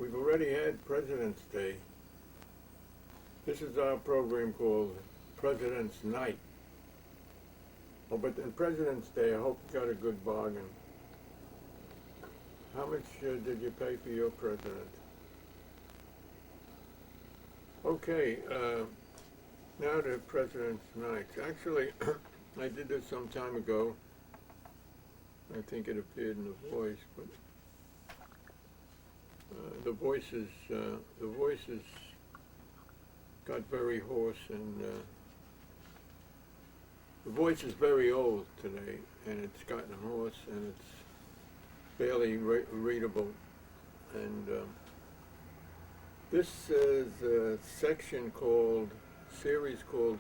We've already had President's Day. This is our program called President's Night. Oh, but on President's Day, I hope you got a good bargain. How much did you pay for your president? Okay, now to President's Night. Actually, I did this some time ago. I think it appeared in The Voice, but the voices got very hoarse, and the voice is very old today, and it's gotten hoarse, and it's barely readable. And this is a series called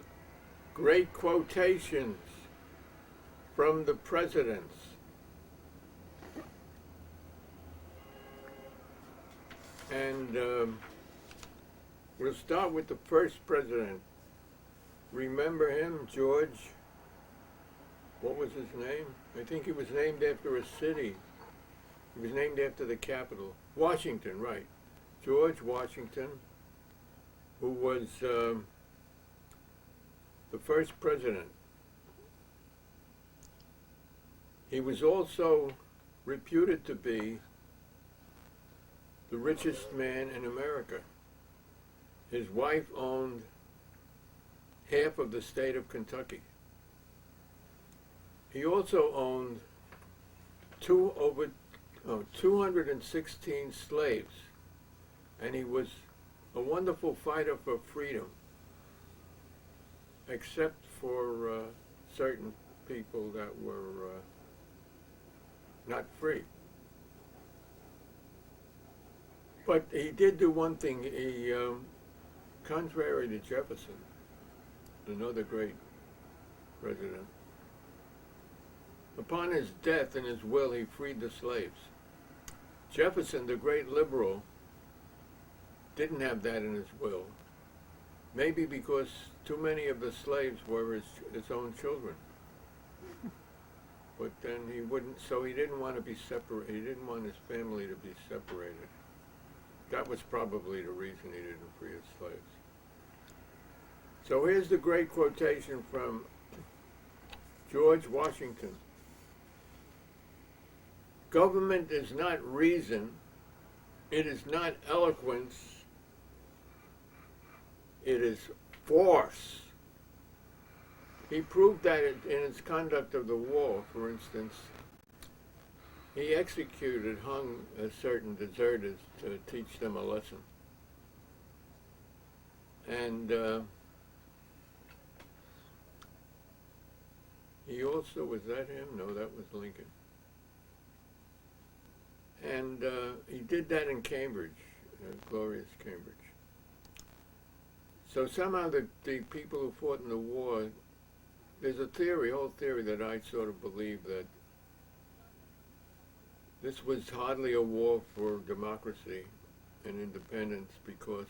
Great Quotations from the Presidents. And we'll start with the first president. Remember him, George? What was his name? I think he was named after a city. He was named after the capital. Washington, right. George Washington, who was the first president. He was also reputed to be the richest man in America. His wife owned half of the state of Kentucky. He also owned 216 slaves, and he was a wonderful fighter for freedom, except for certain people that were not free. But he did do one thing. He, contrary to Jefferson, another great president, upon his death in his will, he freed the slaves. Jefferson, the great liberal, didn't have that in his will. Maybe because too many of the slaves were his own children. But then he didn't want to be separate. He didn't want his family to be separated. That was probably the reason he didn't free his slaves. So here's the great quotation from George Washington. Government is not reason, it is not eloquence, it is force. He proved that in his conduct of the war, for instance. He hung certain deserters to teach them a lesson. And he also, was that him? No, that was Lincoln. And he did that in Cambridge, glorious Cambridge. So somehow the people who fought in the war, there's a whole theory that I sort of believe that this was hardly a war for democracy and independence, because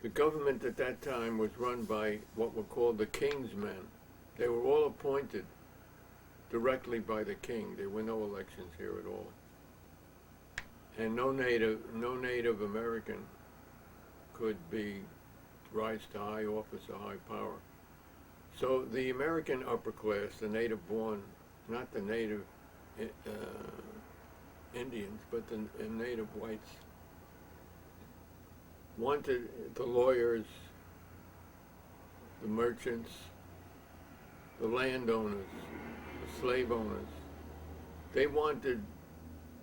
the government at that time was run by what were called the King's men. They were all appointed directly by the king. There were no elections here at all. And no native American could rise to high office or high power. So the American upper class, the native born, not the native Indians, but the native whites, wanted the lawyers, the merchants, the landowners, the slave owners. They wanted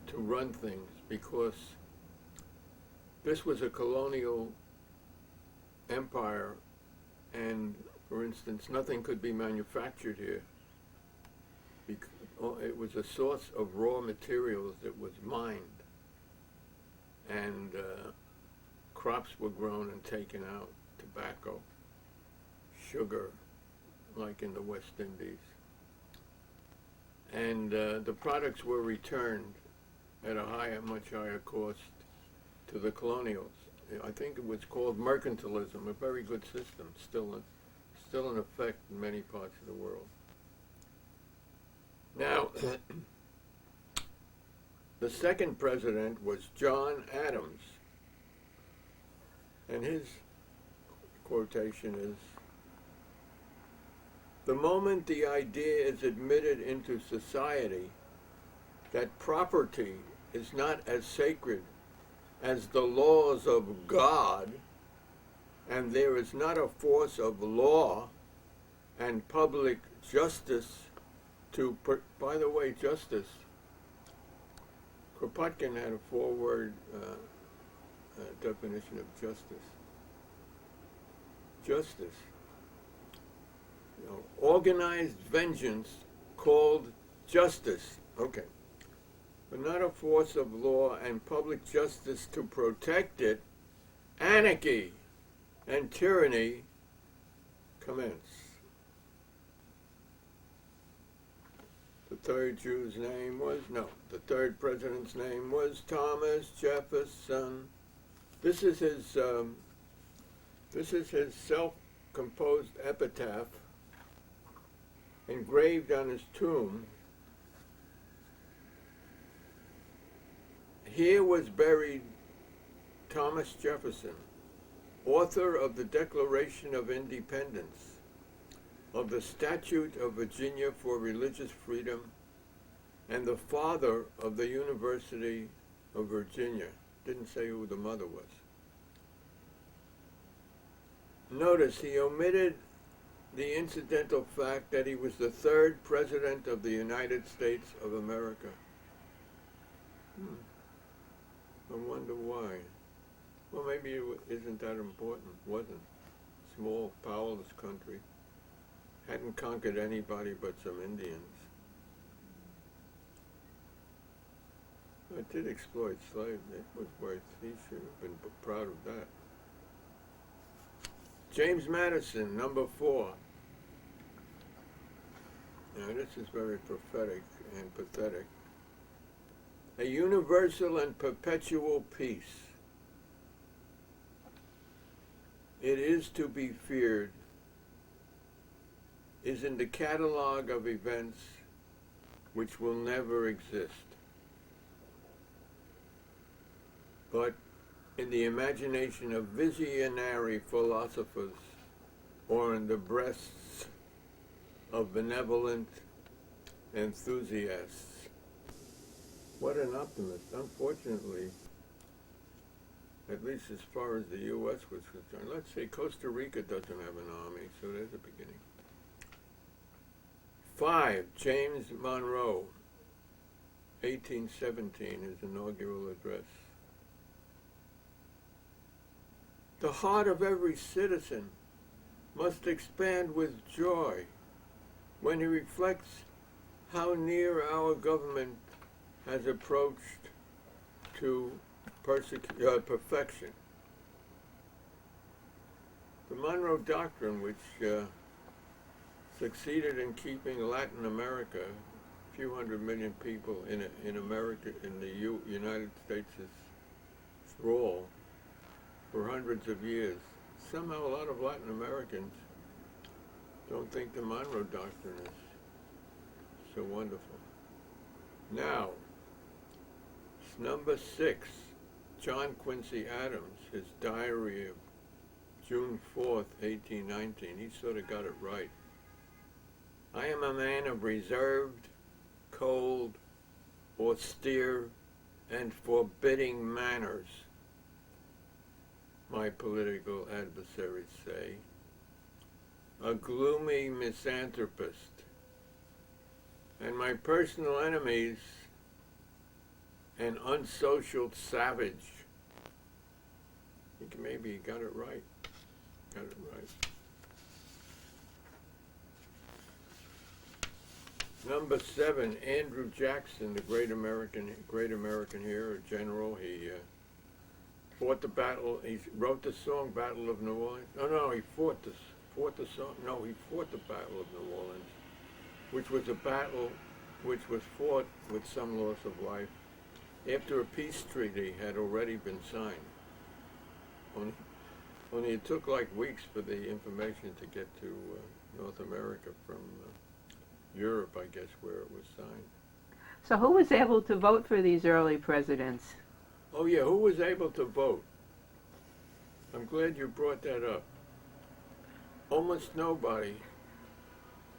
to run things because this was a colonial empire, and, for instance, nothing could be manufactured here. It was a source of raw materials that was mined, and crops were grown and taken out, tobacco, sugar, like in the West Indies. And the products were returned at a much higher cost to the colonials. I think it was called mercantilism, a very good system, still in effect in many parts of the world. Now, The second president was John Adams, and his quotation is, "The moment the idea is admitted into society that property is not as sacred as the laws of God, and there is not a force of law and public justice to," by the way, justice, Kropotkin had a four-word definition of justice. Justice. Organized vengeance called justice. Okay. But not a force of law and public justice to protect it, anarchy and tyranny commence. The third president's name was Thomas Jefferson. This is his self-composed epitaph engraved on his tomb. Here was buried Thomas Jefferson, author of the Declaration of Independence, of the Statute of Virginia for Religious Freedom, and the father of the University of Virginia. Didn't say who the mother was. Notice he omitted the incidental fact that he was the third president of the United States of America. I wonder why. Well, maybe it isn't that important. Wasn't. Small, powerless country. Hadn't conquered anybody but some Indians. It did exploit slaves. It was worth, he should have been proud of that. James Madison, number 4. Now this is very prophetic and pathetic. A universal and perpetual peace. It is to be feared, is in the catalog of events which will never exist, but in the imagination of visionary philosophers or in the breasts of benevolent enthusiasts. What an optimist. Unfortunately, at least as far as the U.S. was concerned, let's say Costa Rica doesn't have an army, so there's a beginning. 5, James Monroe, 1817, his inaugural address. The heart of every citizen must expand with joy when he reflects how near our government has approached to perfection. The Monroe Doctrine, which succeeded in keeping Latin America, a few hundred million people in America, in the United States' thrall for hundreds of years. Somehow a lot of Latin Americans don't think the Monroe Doctrine is so wonderful. Now, number 6, John Quincy Adams, his diary of June 4th, 1819. He sort of got it right. I am a man of reserved, cold, austere, and forbidding manners, my political adversaries say. A gloomy misanthropist, and my personal enemies, an unsocial savage. I think maybe he got it right. Got it right. Number 7, Andrew Jackson, the great American hero, general. He fought the battle. He wrote the song "Battle of New Orleans." He fought the song. No, he fought the Battle of New Orleans, which was a battle which was fought with some loss of life after a peace treaty had already been signed. Only it took like weeks for the information to get to North America from Europe, I guess, where it was signed. So who was able to vote for these early presidents? Oh yeah, who was able to vote? I'm glad you brought that up. Almost nobody.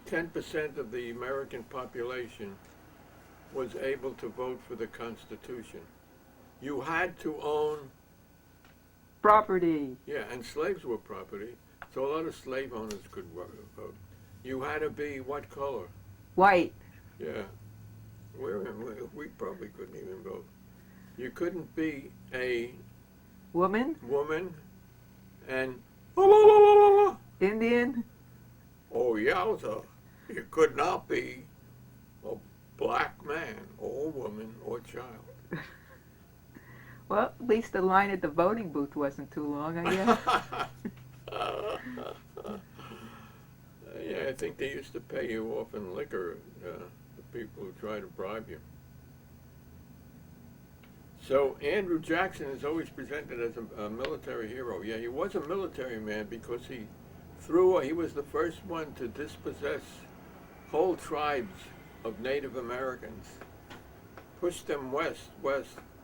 10% of the American population was able to vote for the Constitution. You had to own, Property. yeah, and slaves were property, so a lot of slave owners could vote. You had to be what color? White. Yeah. We probably couldn't even vote. You couldn't be a Woman. woman and Indian. oh yowza. You could not be a black man or woman or child. Well, at least the line at the voting booth wasn't too long, I guess. Yeah, I think they used to pay you off in liquor, the people who try to bribe you. So Andrew Jackson is always presented as a military hero. Yeah, he was a military man because he was the first one to dispossess whole tribes of Native Americans, pushed them west,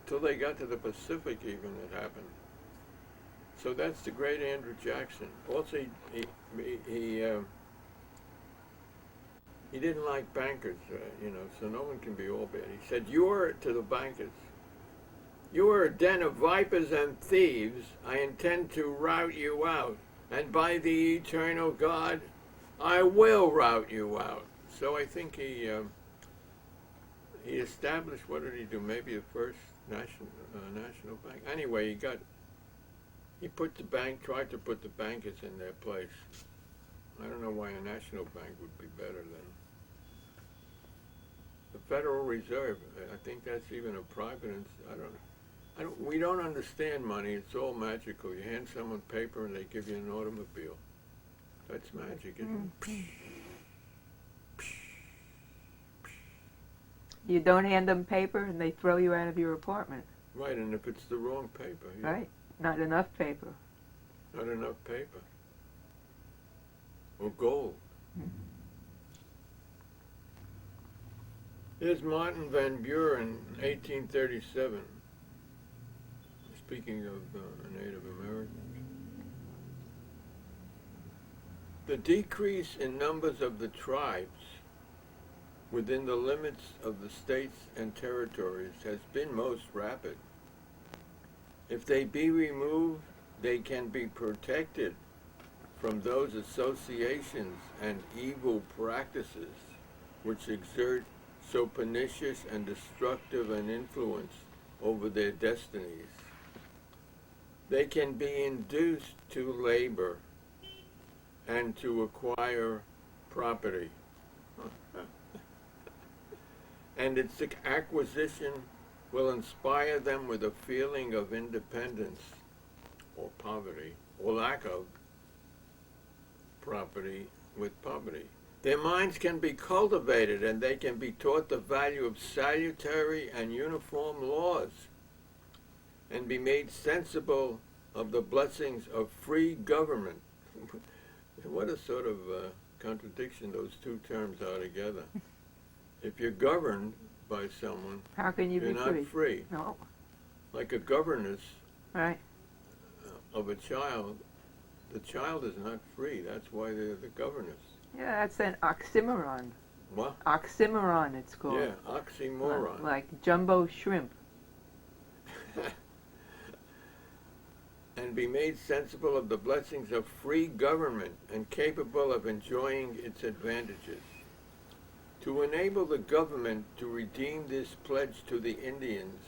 till they got to the Pacific even, it happened. So that's the great Andrew Jackson. Also, he didn't like bankers, so no one can be all bad. He said, to the bankers, "You are a den of vipers and thieves. I intend to rout you out. And by the eternal God, I will rout you out." So I think he established, what did he do? Maybe the first national bank. Anyway, tried to put the bankers in their place. I don't know why a national bank would be better than the Federal Reserve. I think that's even a private. We don't understand money. It's all magical. You hand someone paper and they give you an automobile. That's magic, isn't it? You don't hand them paper and they throw you out of your apartment. Right, and if it's the wrong paper. Yeah. Right. Not enough paper. Not enough paper. Or gold. Here's Martin Van Buren, 1837. Speaking of Native Americans. The decrease in numbers of the tribes within the limits of the states and territories has been most rapid. If they be removed, they can be protected from those associations and evil practices which exert so pernicious and destructive an influence over their destinies. They can be induced to labor and to acquire property. And its acquisition will inspire them with a feeling of independence or poverty, or lack of property with poverty. Their minds can be cultivated and they can be taught the value of salutary and uniform laws and be made sensible of the blessings of free government. What a sort of contradiction those two terms are together. If you're governed by someone, how can you you're be not free? free. No. Like a governess Right. Of a child, the child is not free. That's why they're the governess. Yeah, that's an oxymoron. What? Oxymoron, it's called. Yeah, oxymoron. Like jumbo shrimp. And be made sensible of the blessings of free government and capable of enjoying its advantages. To enable the government to redeem this pledge to the Indians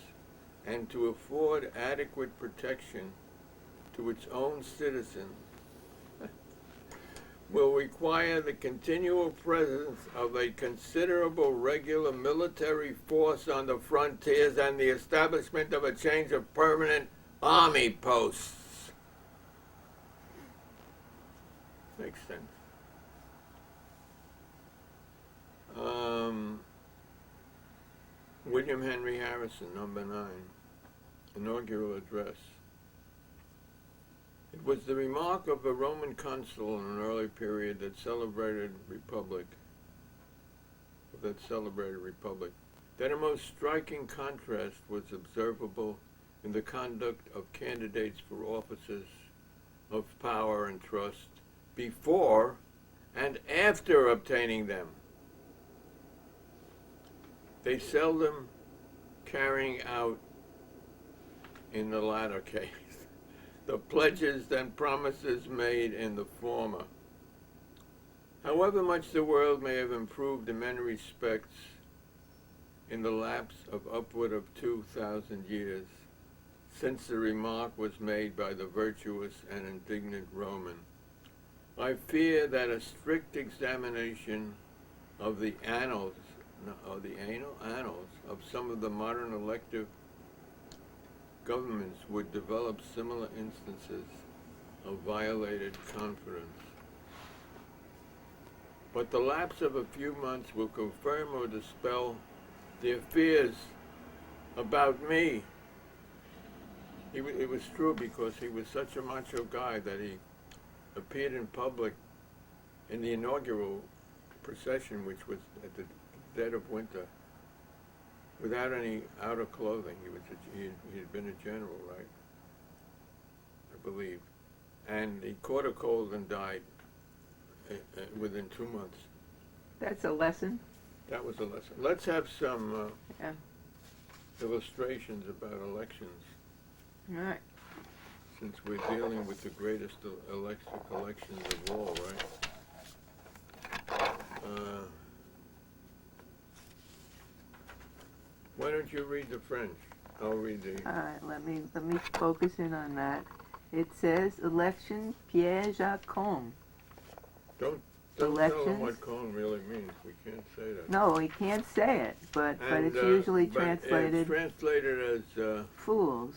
and to afford adequate protection to its own citizens will require the continual presence of a considerable regular military force on the frontiers and the establishment of a change of permanent army posts. Makes sense. William Henry Harrison, number 9, inaugural address. It was the remark of a Roman consul in an early period that celebrated republic, that a most striking contrast was observable in the conduct of candidates for offices of power and trust before and after obtaining them. They seldom carrying out, in the latter case, the pledges and promises made in the former. However much the world may have improved in many respects in the lapse of upward of 2,000 years since the remark was made by the virtuous and indignant Roman, I fear that a strict examination of the annals of some of the modern elective governments would develop similar instances of violated confidence. But the lapse of a few months will confirm or dispel their fears about me. It was true, because he was such a macho guy that he appeared in public in the inaugural procession, which was at the dead of winter, without any outer clothing. He had been a general, right? I believe. And he caught a cold and died within 2 months. That's a lesson. That was a lesson. Let's have some Yeah. illustrations about elections, All right. since we're dealing with the greatest elections of all, right? Why don't you read the French? I'll read the... All right. Let me focus in on that. It says election piège à con. Don't tell them Elections? what con really means. We can't say that. No, we can't say it, but it's usually translated. It's translated as Fools.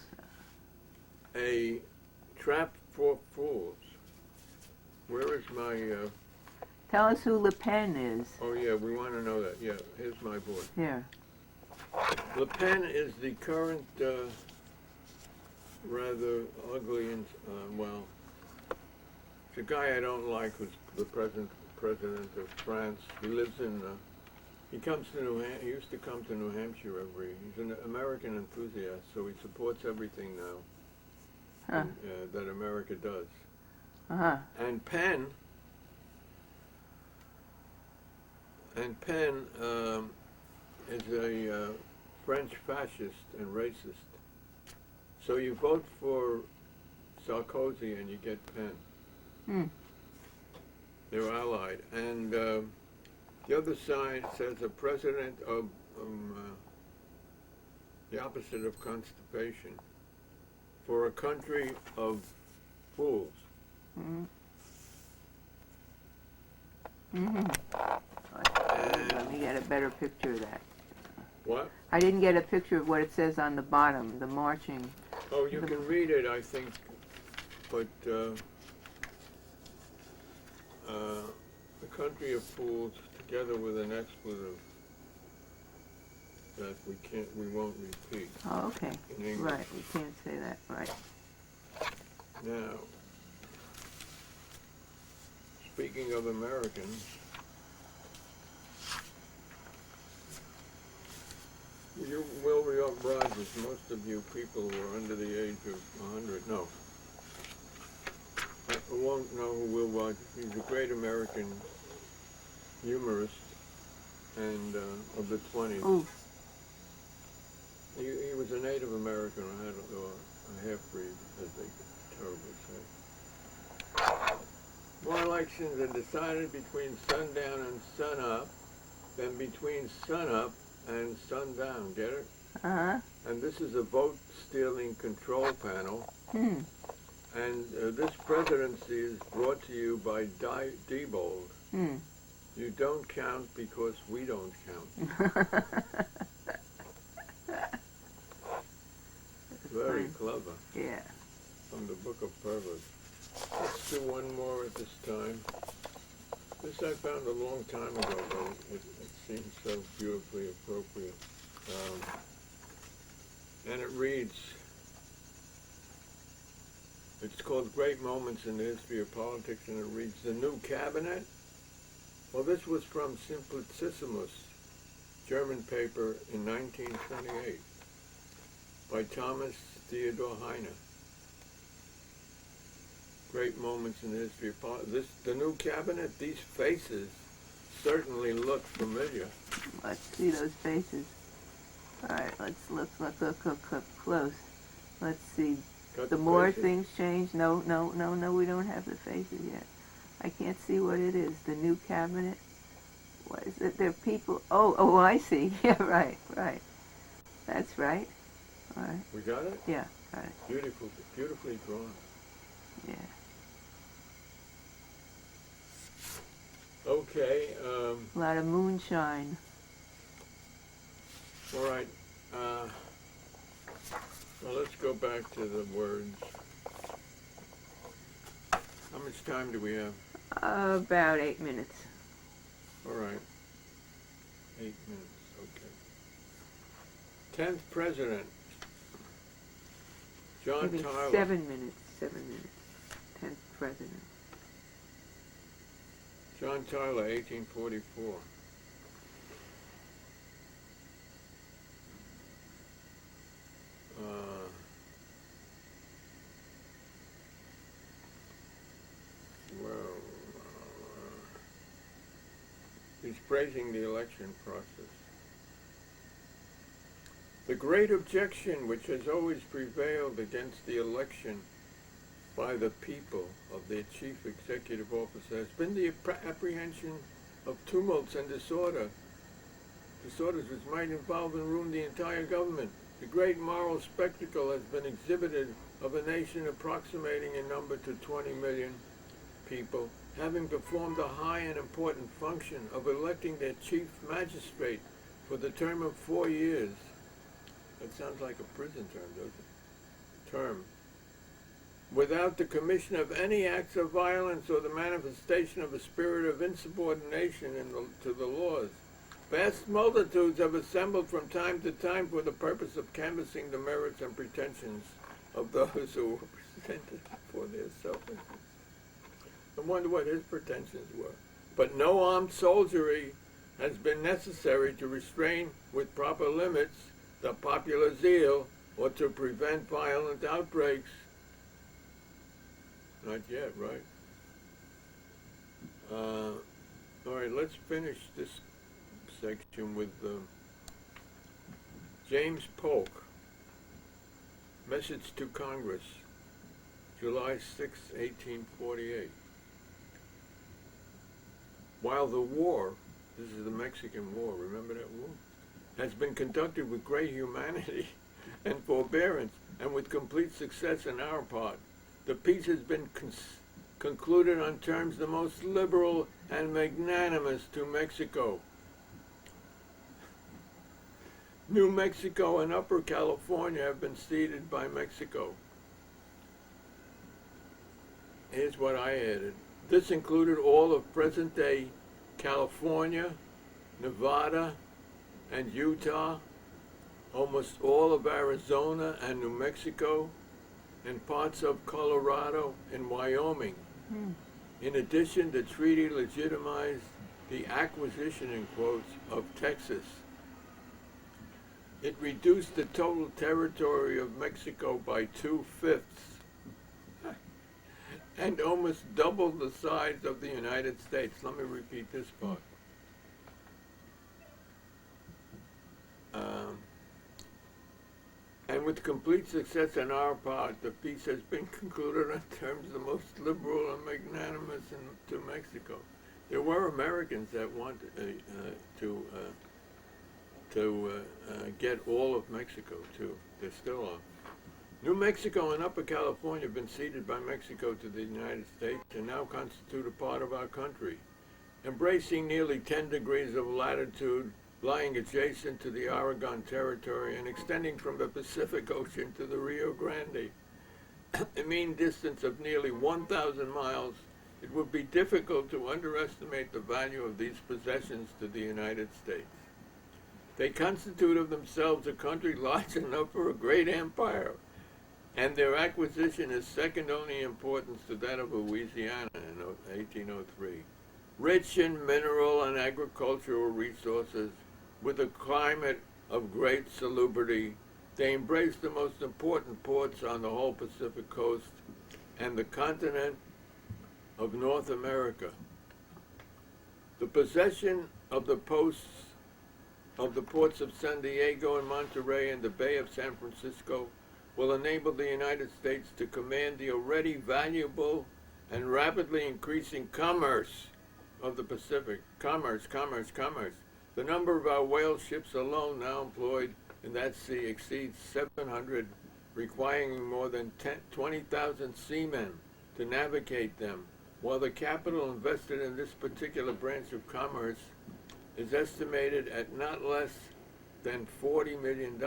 a trap for fools. Where is my... Tell us who Le Pen is. Oh yeah, we want to know that. Yeah, here's my board. Here. Le Pen is the current rather ugly and, well, it's a guy I don't like, who's the president of France. He lives in, he used to come to New Hampshire he's an American enthusiast, so he supports everything now that America does. Uh-huh. And Penn is a French fascist and racist. So you vote for Sarkozy and you get Penn. Hmm. They're allied. And the other side says a president of the opposite of constipation for a country of fools. Mm-hmm. Mm-hmm. Let me get a better picture of that. What? I didn't get a picture of what it says on the bottom, the marching. Oh, you can read it, I think, but a country of fools together with an expletive that we won't repeat. Oh, okay. In English. Right, we can't say that, right. Now, speaking of Americans, you, Will Rogers, most of you people who are under the age of 100, no. I won't know who Will Rogers is. He's a great American humorist and of the 20s. Ooh. He was a Native American, or a half-breed, as they terribly say. More elections are decided between sundown and sunup than between sunup and sundown. Get it? Uh-huh. And this is a vote-stealing control panel. Hmm. And this presidency is brought to you by Diebold. Hmm. You don't count because we don't count. Very clever. Yeah. From the Book of Proverbs. Let's do one more at this time. This I found a long time ago, but it seems so beautifully appropriate. And it reads, it's called Great Moments in the History of Politics, and it reads, the new cabinet? Well, this was from Simplicissimus, German paper in 1928 by Thomas Theodor Heine. Great moments in the history of politics. The new cabinet, these faces certainly look familiar. Let's see those faces. All right, let's look close. Let's see. Got The more faces? things change. No, we don't have the faces yet. I can't see what it is. The new cabinet. What is it? They're people. Oh, I see. Yeah, right. That's right. All right. We got it? Yeah, got it. Beautifully drawn. Yeah. Okay, A lot of moonshine. all right. Well, let's go back to the words. How much time do we have? About 8 minutes. All right. 8 minutes, okay. 10th President, John Maybe Tyler. 7 minutes. 10th president. John Tyler, 1844. He's praising the election process. The great objection which has always prevailed against the election by the people of their chief executive officer has been the apprehension of tumults and disorders which might involve and ruin the entire government. The great moral spectacle has been exhibited of a nation approximating in number to 20 million people, having performed the high and important function of electing their chief magistrate for the term of 4 years. That sounds like a prison term, doesn't it? Term. Without the commission of any acts of violence or the manifestation of a spirit of insubordination to the laws. Vast multitudes have assembled from time to time for the purpose of canvassing the merits and pretensions of those who were presented for their self-interest. I wonder what his pretensions were. But no armed soldiery has been necessary to restrain with proper limits the popular zeal or to prevent violent outbreaks. Not yet, right? All right, let's finish this section with James Polk, Message to Congress, July 6, 1848. While the war, this is the Mexican War, remember that war, has been conducted with great humanity and forbearance and with complete success on our part, the peace has been concluded on terms the most liberal and magnanimous to Mexico. New Mexico and Upper California have been ceded by Mexico. Here's what I added. This included all of present-day California, Nevada, and Utah, almost all of Arizona and New Mexico, and parts of Colorado and Wyoming. In addition, the treaty legitimized the acquisition, in quotes, of Texas. It reduced the total territory of Mexico by 2/5 and almost doubled the size of the United States. Let me repeat this part. And with complete success on our part, the peace has been concluded on terms the most liberal and magnanimous to Mexico. There were Americans that wanted to get all of Mexico too. There still are. New Mexico and Upper California have been ceded by Mexico to the United States and now constitute a part of our country, embracing nearly 10 degrees of latitude, lying adjacent to the Oregon Territory and extending from the Pacific Ocean to the Rio Grande. A mean distance of nearly 1,000 miles, it would be difficult to underestimate the value of these possessions to the United States. They constitute of themselves a country large enough for a great empire, and their acquisition is second only in importance to that of Louisiana in 1803. Rich in mineral and agricultural resources, with a climate of great salubrity. They embrace the most important ports on the whole Pacific coast and the continent of North America. The possession of the ports of San Diego and Monterey and the Bay of San Francisco will enable the United States to command the already valuable and rapidly increasing commerce of the Pacific. Commerce. The number of our whale ships alone now employed in that sea exceeds 700, requiring more than 20,000 seamen to navigate them, while the capital invested in this particular branch of commerce is estimated at not less than $40 million.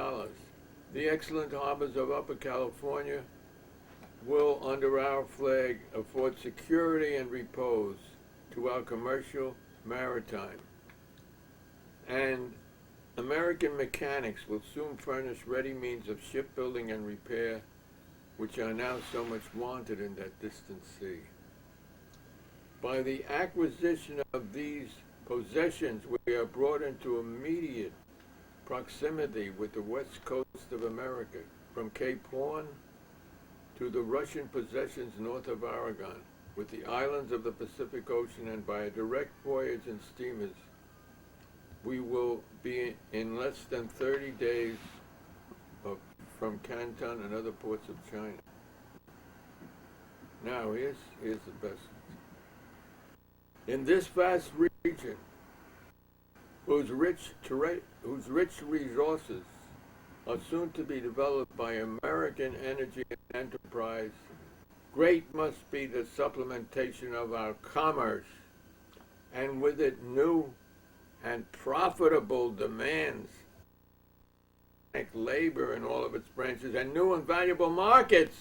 The excellent harbors of Upper California will, under our flag, afford security and repose to our commercial maritime. And American mechanics will soon furnish ready means of shipbuilding and repair, which are now so much wanted in that distant sea. By the acquisition of these possessions, we are brought into immediate proximity with the west coast of America, from Cape Horn to the Russian possessions north of Oregon, with the islands of the Pacific Ocean, and by a direct voyage in steamers, we will be in less than 30 days from Canton and other ports of China. Now, here's the best. In this vast region, whose rich resources are soon to be developed by American energy and enterprise, great must be the supplementation of our commerce, and with it new and profitable demands, labor in all of its branches, and new and valuable markets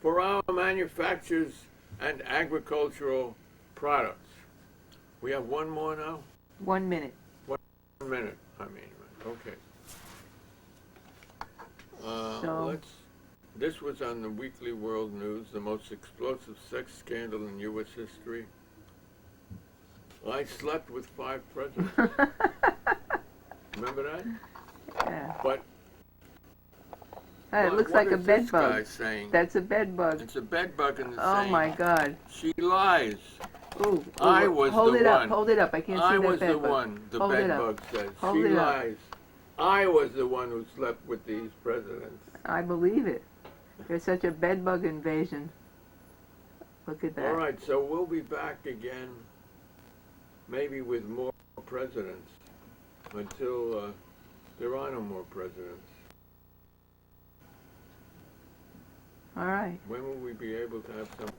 for our manufactures and agricultural products. We have one more now? 1 minute. 1 minute, okay. This was on the Weekly World News, the most explosive sex scandal in U.S. history. I slept with 5 presidents. Remember that? Yeah. But it looks like a bed bug. Guy saying? That's a bed bug. It's a bed bug in the Oh my God. She lies. Ooh, I was hold the it one. Up, hold it up. I can't see that bed bug. I was the one, the Hold bed it up. bug says. Hold She it up. lies. I was the one who slept with these presidents. I believe it. There's such a bed bug invasion. Look at that. All right, so we'll be back again, maybe with more presidents, until there are no more presidents. All right. When will we be able to have some